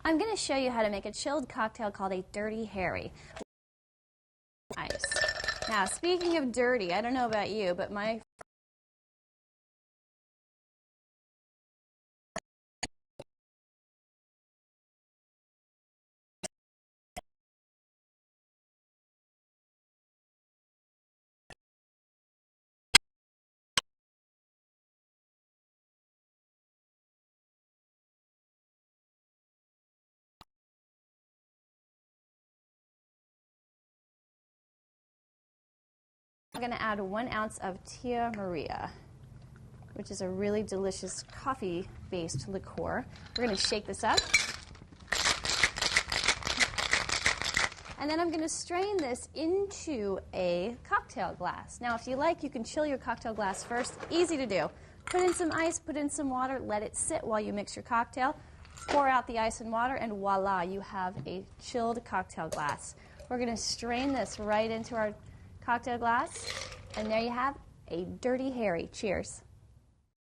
I'm going to show you how to make a chilled cocktail called a Dirty Harry. Ice. Now, speaking of dirty, I don't know about you, but my I'm going to add 1 ounce of Tia Maria, which is a really delicious coffee-based liqueur. We're going to shake this up. And then I'm going to strain this into a cocktail glass. Now, if you like, you can chill your cocktail glass first. Easy to do. Put in some ice, put in some water, let it sit while you mix your cocktail. Pour out the ice and water, and voila, you have a chilled cocktail glass. We're going to strain this right into our cocktail glass, and there you have a Dirty Harry. Cheers.